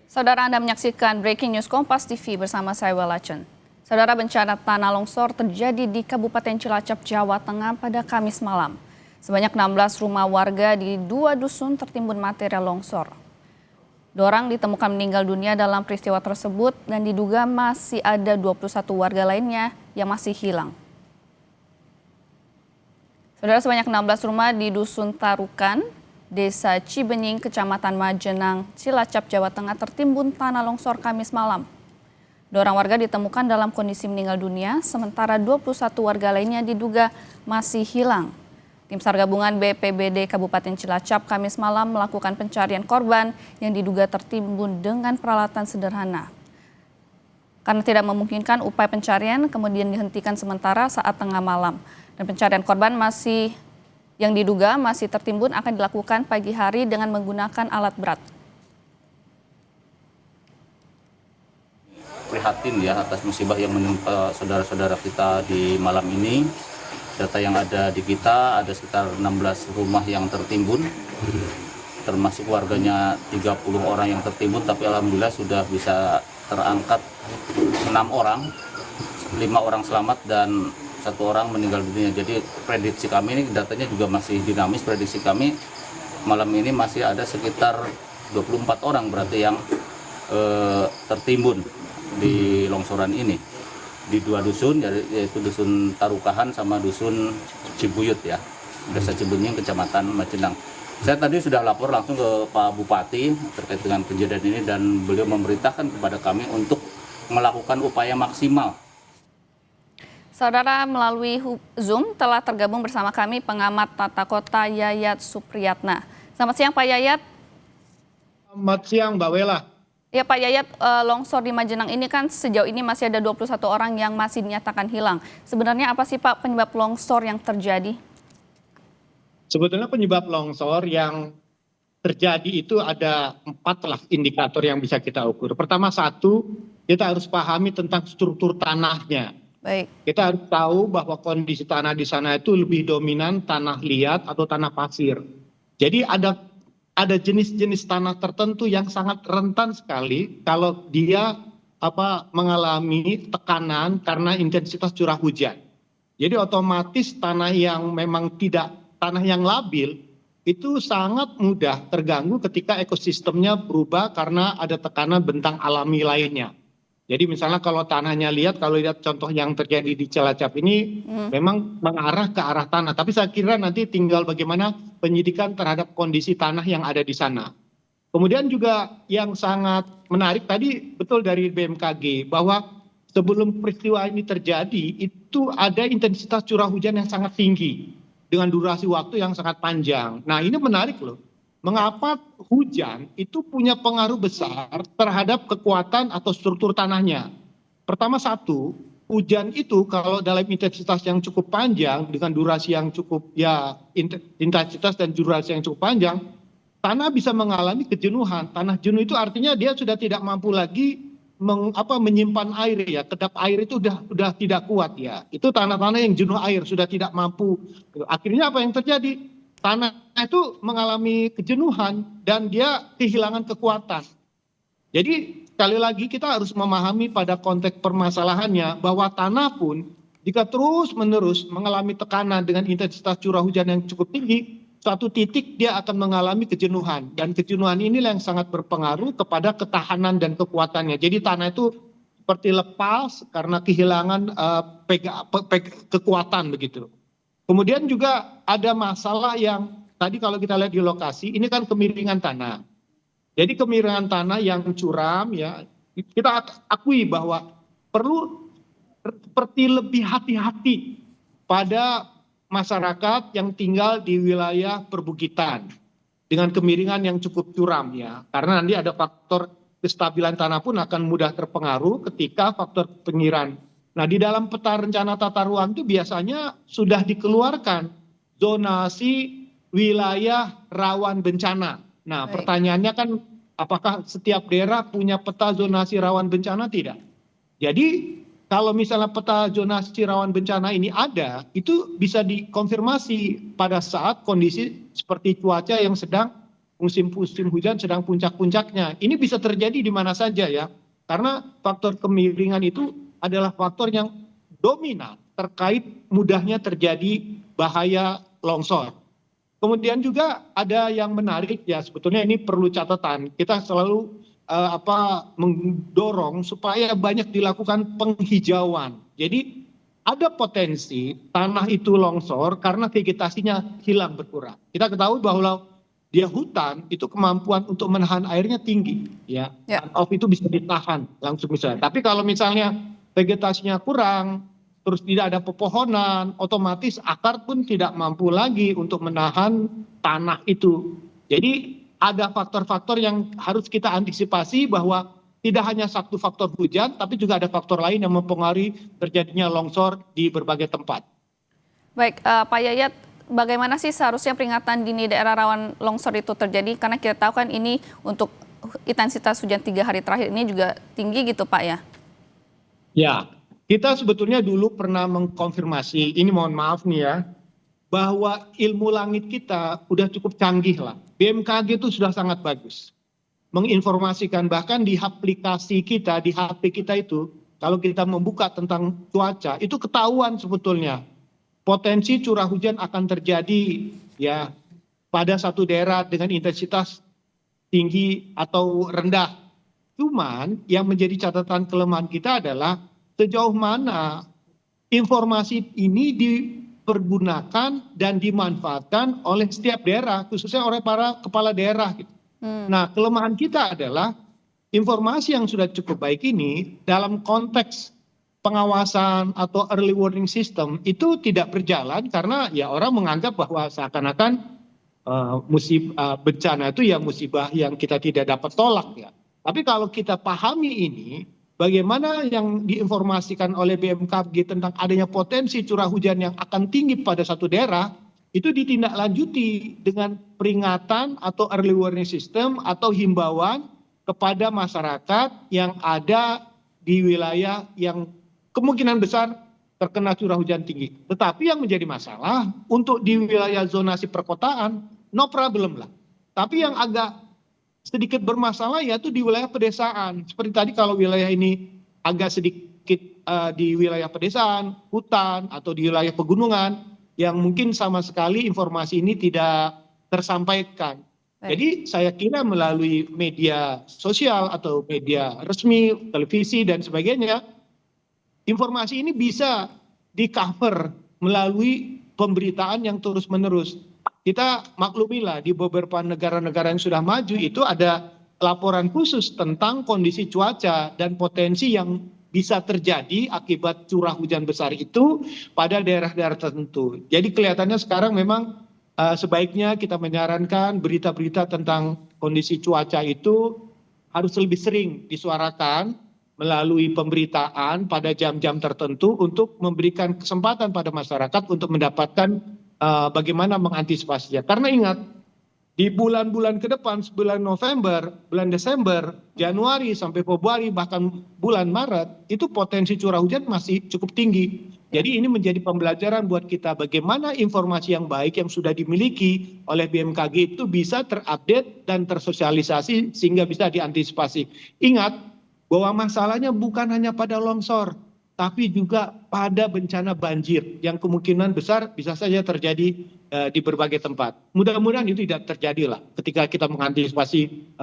Saudara, Anda menyaksikan Breaking News Kompas TV bersama saya Welacen. Saudara, bencana tanah longsor terjadi di Kabupaten Cilacap, Jawa Tengah pada Kamis malam. Sebanyak 16 rumah warga di 2 dusun tertimbun material longsor. 2 orang ditemukan meninggal dunia dalam peristiwa tersebut dan diduga masih ada 21 warga lainnya yang masih hilang. Saudara, sebanyak 16 rumah di Dusun Tarukan, Desa Cibenying, Kecamatan Majenang, Cilacap, Jawa Tengah tertimbun tanah longsor Kamis malam. 2 orang warga ditemukan dalam kondisi meninggal dunia, sementara 21 warga lainnya diduga masih hilang. Tim SAR gabungan BPBD Kabupaten Cilacap Kamis malam melakukan pencarian korban yang diduga tertimbun dengan peralatan sederhana. Karena tidak memungkinkan, upaya pencarian kemudian dihentikan sementara saat tengah malam. Dan pencarian korban yang diduga masih tertimbun akan dilakukan pagi hari dengan menggunakan alat berat. Prihatin ya atas musibah yang menimpa saudara-saudara kita di malam ini. Data yang ada di kita ada sekitar 16 rumah yang tertimbun, termasuk warganya 30 orang yang tertimbun, tapi alhamdulillah sudah bisa terangkat 6 orang, 5 orang selamat dan 1 orang meninggal dunia. Jadi prediksi kami ini datanya juga masih dinamis. Prediksi kami malam ini masih ada sekitar 24 orang berarti yang tertimbun di longsoran ini di 2 dusun, yaitu dusun Tarukahan sama dusun Cibuyut ya, Desa Cibenying, Kecamatan Majenang. Saya tadi sudah lapor langsung ke Pak Bupati terkait dengan kejadian ini dan beliau memerintahkan kepada kami untuk melakukan upaya maksimal. Saudara, melalui Zoom telah tergabung bersama kami pengamat tata kota Yayat Supriyatna. Selamat siang Pak Yayat. Selamat siang Mbak Wela. Ya Pak Yayat, longsor di Majenang ini kan sejauh ini masih ada 21 orang yang masih dinyatakan hilang. Sebenarnya apa sih Pak penyebab longsor yang terjadi? Sebetulnya penyebab longsor yang terjadi itu ada 4 indikator yang bisa kita ukur. Pertama, 1, kita harus pahami tentang struktur tanahnya. Baik. Kita harus tahu bahwa kondisi tanah di sana itu lebih dominan tanah liat atau tanah pasir. Jadi ada jenis-jenis tanah tertentu yang sangat rentan sekali kalau dia mengalami tekanan karena intensitas curah hujan. Jadi otomatis tanah yang memang tanah yang labil itu sangat mudah terganggu ketika ekosistemnya berubah karena ada tekanan bentang alami lainnya. Jadi misalnya kalau tanahnya kalau lihat contoh yang terjadi di Cilacap ini memang mengarah ke arah tanah. Tapi saya kira nanti tinggal bagaimana penyidikan terhadap kondisi tanah yang ada di sana. Kemudian juga yang sangat menarik tadi betul dari BMKG bahwa sebelum peristiwa ini terjadi itu ada intensitas curah hujan yang sangat tinggi dengan durasi waktu yang sangat panjang. Nah ini menarik loh. Mengapa hujan itu punya pengaruh besar terhadap kekuatan atau struktur tanahnya? Pertama, 1, hujan itu kalau dalam intensitas yang cukup panjang dengan durasi yang cukup intensitas dan durasi yang cukup panjang, tanah bisa mengalami kejenuhan. Tanah jenuh itu artinya dia sudah tidak mampu lagi menyimpan air ya, kedap air itu udah tidak kuat ya. Itu tanah-tanah yang jenuh air sudah tidak mampu. Akhirnya apa yang terjadi? Tanah itu mengalami kejenuhan dan dia kehilangan kekuatan. Jadi sekali lagi kita harus memahami pada konteks permasalahannya bahwa tanah pun jika terus-menerus mengalami tekanan dengan intensitas curah hujan yang cukup tinggi, suatu titik dia akan mengalami kejenuhan. Dan kejenuhan inilah yang sangat berpengaruh kepada ketahanan dan kekuatannya. Jadi tanah itu seperti lepas karena kehilangan kekuatan begitu. Kemudian juga ada masalah yang tadi kalau kita lihat di lokasi, ini kan kemiringan tanah. Jadi kemiringan tanah yang curam ya, kita akui bahwa perlu seperti lebih hati-hati pada masyarakat yang tinggal di wilayah perbukitan dengan kemiringan yang cukup curam ya. Karena nanti ada faktor kestabilan tanah pun akan mudah terpengaruh ketika faktor pengiraan. Nah di dalam peta rencana tata ruang itu biasanya sudah dikeluarkan zonasi wilayah rawan bencana. Nah pertanyaannya kan apakah setiap daerah punya peta zonasi rawan bencana? Tidak. Jadi kalau misalnya peta zonasi rawan bencana ini ada, itu bisa dikonfirmasi pada saat kondisi seperti cuaca yang sedang musim hujan sedang puncak-puncaknya. Ini bisa terjadi di mana saja ya, karena faktor kemiringan itu adalah faktor yang dominan terkait mudahnya terjadi bahaya longsor. Kemudian juga ada yang menarik ya, sebetulnya ini perlu catatan. Kita selalu mendorong supaya banyak dilakukan penghijauan. Jadi ada potensi tanah itu longsor karena vegetasinya hilang berkurang. Kita ketahui bahwa dia hutan itu kemampuan untuk menahan airnya tinggi, ya. Ya. Runoff itu bisa ditahan langsung misalnya. Tapi kalau misalnya vegetasinya kurang, terus tidak ada pepohonan, otomatis akar pun tidak mampu lagi untuk menahan tanah itu. Jadi ada faktor-faktor yang harus kita antisipasi bahwa tidak hanya satu faktor hujan, tapi juga ada faktor lain yang mempengaruhi terjadinya longsor di berbagai tempat. Baik, Pak Yayat, bagaimana sih seharusnya peringatan dini daerah rawan longsor itu terjadi? Karena kita tahu kan ini untuk intensitas hujan 3 hari terakhir ini juga tinggi gitu Pak ya? Ya, kita sebetulnya dulu pernah mengkonfirmasi, ini mohon maaf nih ya, bahwa ilmu langit kita udah cukup canggih lah. BMKG itu sudah sangat bagus. Menginformasikan bahkan di aplikasi kita, di HP kita itu, kalau kita membuka tentang cuaca, itu ketahuan sebetulnya. Potensi curah hujan akan terjadi ya pada satu daerah dengan intensitas tinggi atau rendah. Cuman yang menjadi catatan kelemahan kita adalah sejauh mana informasi ini dipergunakan dan dimanfaatkan oleh setiap daerah, khususnya oleh para kepala daerah. Nah, kelemahan kita adalah informasi yang sudah cukup baik ini dalam konteks pengawasan atau early warning system itu tidak berjalan karena ya orang menganggap bahwa seakan-akan bencana itu ya musibah yang kita tidak dapat tolak ya. Tapi kalau kita pahami ini, bagaimana yang diinformasikan oleh BMKG tentang adanya potensi curah hujan yang akan tinggi pada satu daerah, itu ditindaklanjuti dengan peringatan atau early warning system atau himbauan kepada masyarakat yang ada di wilayah yang kemungkinan besar terkena curah hujan tinggi. Tetapi yang menjadi masalah untuk di wilayah zonasi perkotaan, no problem lah. Tapi yang agak sedikit bermasalah yaitu di wilayah pedesaan. Seperti tadi kalau wilayah ini agak sedikit di wilayah pedesaan, hutan, atau di wilayah pegunungan, yang mungkin sama sekali informasi ini tidak tersampaikan. Jadi saya kira melalui media sosial atau media resmi, televisi dan sebagainya, informasi ini bisa di-cover melalui pemberitaan yang terus-menerus. Kita maklumilah di beberapa negara-negara yang sudah maju itu ada laporan khusus tentang kondisi cuaca dan potensi yang bisa terjadi akibat curah hujan besar itu pada daerah-daerah tertentu. Jadi kelihatannya sekarang memang sebaiknya kita menyarankan berita-berita tentang kondisi cuaca itu harus lebih sering disuarakan melalui pemberitaan pada jam-jam tertentu untuk memberikan kesempatan pada masyarakat untuk mendapatkan bagaimana mengantisipasinya. Karena ingat, di bulan-bulan ke depan, bulan November, bulan Desember, Januari sampai Februari, bahkan bulan Maret, itu potensi curah hujan masih cukup tinggi. Jadi ini menjadi pembelajaran buat kita bagaimana informasi yang baik yang sudah dimiliki oleh BMKG itu bisa terupdate dan tersosialisasi sehingga bisa diantisipasi. Ingat bahwa masalahnya bukan hanya pada longsor, tapi juga pada bencana banjir yang kemungkinan besar bisa saja terjadi di berbagai tempat. Mudah-mudahan itu tidak terjadi lah ketika kita mengantisipasi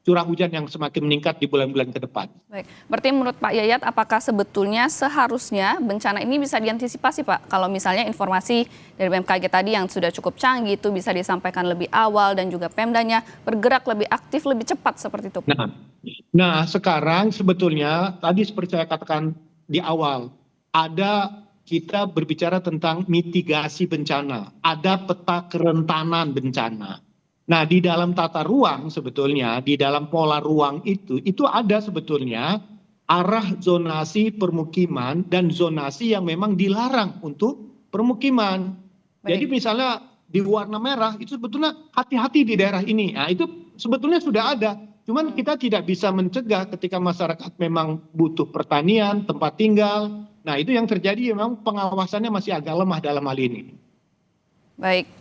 curah hujan yang semakin meningkat di bulan-bulan ke depan. Baik, berarti menurut Pak Yayat, apakah sebetulnya seharusnya bencana ini bisa diantisipasi Pak? Kalau misalnya informasi dari BMKG tadi yang sudah cukup canggih itu bisa disampaikan lebih awal dan juga Pemdanya bergerak lebih aktif, lebih cepat seperti itu Pak. Nah, sekarang sebetulnya tadi seperti saya katakan di awal, ada kita berbicara tentang mitigasi bencana, ada peta kerentanan bencana. Nah, di dalam tata ruang sebetulnya, di dalam pola ruang itu ada sebetulnya arah zonasi permukiman dan zonasi yang memang dilarang untuk permukiman. Jadi misalnya di warna merah itu sebetulnya hati-hati di daerah ini. Nah, itu sebetulnya sudah ada. Cuman kita tidak bisa mencegah ketika masyarakat memang butuh pertanian, tempat tinggal. Nah, itu yang terjadi memang pengawasannya masih agak lemah dalam hal ini. Baik.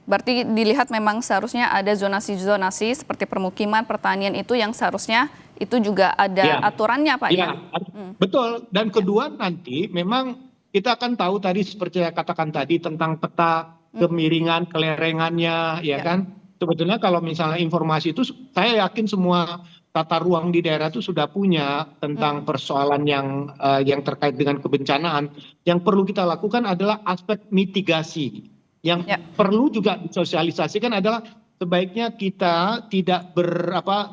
Berarti dilihat memang seharusnya ada zonasi-zonasi seperti permukiman, pertanian itu yang seharusnya itu juga ada Ya. aturannya Pak ya? Ya, betul. Dan kedua nanti memang kita akan tahu tadi seperti saya katakan tadi tentang peta kemiringan, kelerengannya, ya kan. Sebetulnya kalau misalnya informasi itu, saya yakin semua tata ruang di daerah itu sudah punya tentang persoalan yang terkait dengan kebencanaan. Yang perlu kita lakukan adalah aspek mitigasi. Yang perlu juga disosialisasikan adalah sebaiknya kita tidak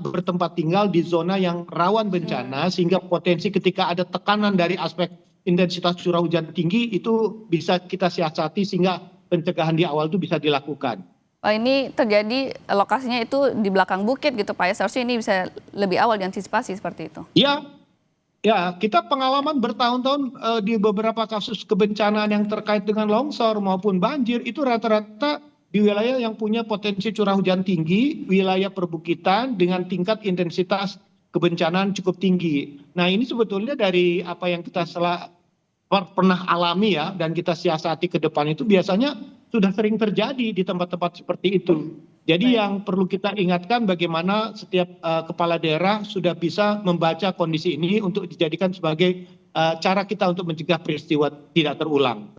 bertempat tinggal di zona yang rawan bencana sehingga potensi ketika ada tekanan dari aspek intensitas curah hujan tinggi itu bisa kita siasati sehingga pencegahan di awal itu bisa dilakukan. Ini terjadi lokasinya itu di belakang bukit gitu Pak ya, seharusnya ini bisa lebih awal diantisipasi seperti itu. Ya, kita pengalaman bertahun-tahun di beberapa kasus kebencanaan yang terkait dengan longsor maupun banjir itu rata-rata di wilayah yang punya potensi curah hujan tinggi, wilayah perbukitan dengan tingkat intensitas kebencanaan cukup tinggi. Nah ini sebetulnya dari apa yang kita pernah alami ya dan kita siasati ke depan itu biasanya sudah sering terjadi di tempat-tempat seperti itu. Jadi yang perlu kita ingatkan bagaimana setiap kepala daerah sudah bisa membaca kondisi ini untuk dijadikan sebagai cara kita untuk mencegah peristiwa tidak terulang.